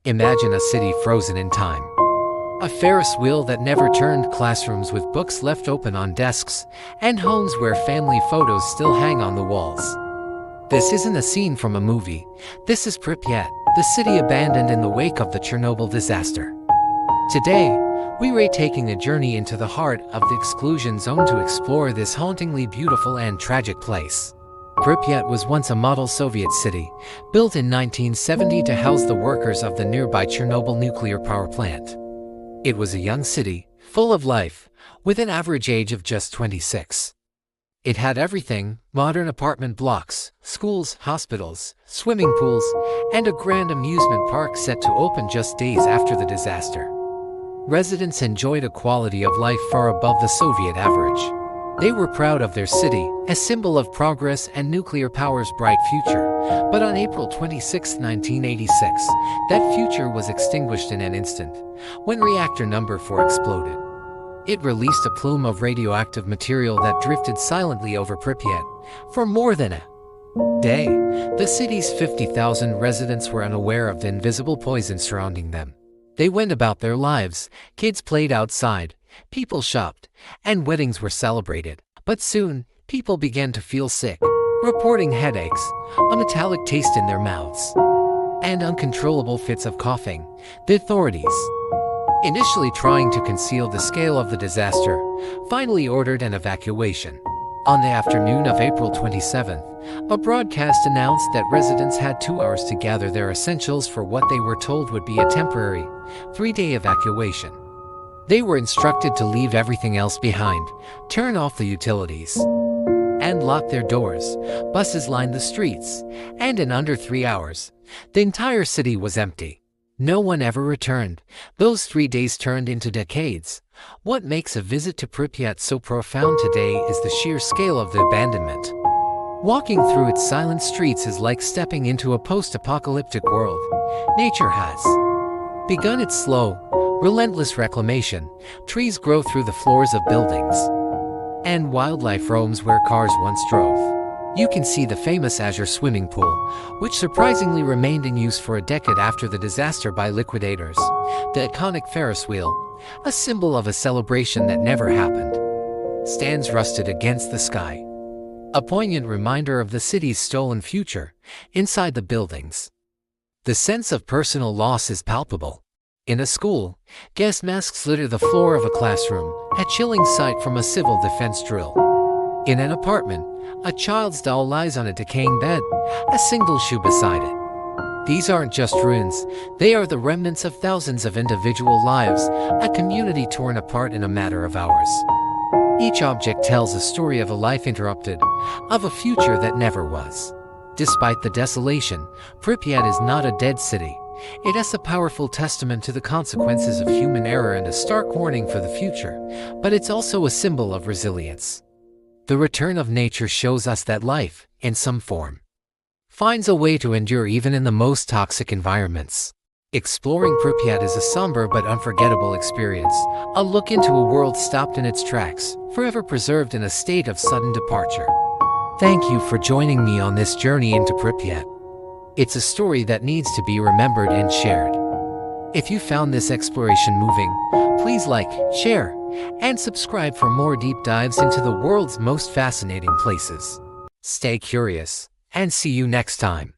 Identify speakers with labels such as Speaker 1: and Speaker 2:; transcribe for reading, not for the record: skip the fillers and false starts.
Speaker 1: Imagine a city frozen in time. A Ferris wheel that never turned, classrooms with books left open on desks, and homes where family photos still hang on the walls. This isn't a scene from a movie. This is Pripyat, the city abandoned in the wake of the Chernobyl disaster. Today, we're taking a journey into the heart of the exclusion zone to explore this hauntingly beautiful and tragic place. Pripyat was once a model Soviet city, built in 1970 to house the workers of the nearby Chernobyl nuclear power plant. It was a young city, full of life, with an average age of just 26. It had everything: modern apartment blocks, schools, hospitals, swimming pools, and a grand amusement park set to open just days after the disaster. Residents enjoyed a quality of life far above the Soviet average. They were proud of their city, a symbol of progress and nuclear power's bright future. But on April 26, 1986, that future was extinguished in an instant, when reactor number 4 exploded. It released a plume of radioactive material that drifted silently over Pripyat. For more than a day, the city's 50,000 residents were unaware of the invisible poison surrounding them. They went about their lives, kids played outside, people shopped, and weddings were celebrated. But soon, people began to feel sick, reporting headaches, a metallic taste in their mouths, and uncontrollable fits of coughing. The authorities, initially trying to conceal the scale of the disaster, finally ordered an evacuation. On the afternoon of April 27th, a broadcast announced that residents had 2 hours to gather their essentials for what they were told would be a temporary, 3-day evacuation. They were instructed to leave everything else behind, turn off the utilities, and lock their doors. Buses lined the streets, and in under 3 hours, the entire city was empty. No one ever returned. Those 3 days turned into decades. What makes a visit to Pripyat so profound today is the sheer scale of the abandonment. Walking through its silent streets is like stepping into a post-apocalyptic world. Nature has begun its slow, relentless reclamation. Trees grow through the floors of buildings, and wildlife roams where cars once drove. You can see the famous Azure swimming pool, which surprisingly remained in use for a decade after the disaster by liquidators. The iconic Ferris wheel, a symbol of a celebration that never happened, stands rusted against the sky, a poignant reminder of the city's stolen future. Inside the buildings, the sense of personal loss is palpable. In a school, gas masks litter the floor of a classroom, a chilling sight from a civil defense drill. In an apartment, a child's doll lies on a decaying bed, a single shoe beside it. These aren't just ruins, they are the remnants of thousands of individual lives, a community torn apart in a matter of hours. Each object tells a story of a life interrupted, of a future that never was. Despite the desolation, Pripyat is not a dead city. It is a powerful testament to the consequences of human error and a stark warning for the future, but it's also a symbol of resilience. The return of nature shows us that life, in some form, finds a way to endure even in the most toxic environments. Exploring Pripyat is a somber but unforgettable experience, a look into a world stopped in its tracks, forever preserved in a state of sudden departure. Thank you for joining me on this journey into Pripyat. It's a story that needs to be remembered and shared. If you found this exploration moving, please like, share, and subscribe for more deep dives into the world's most fascinating places. Stay curious, and see you next time.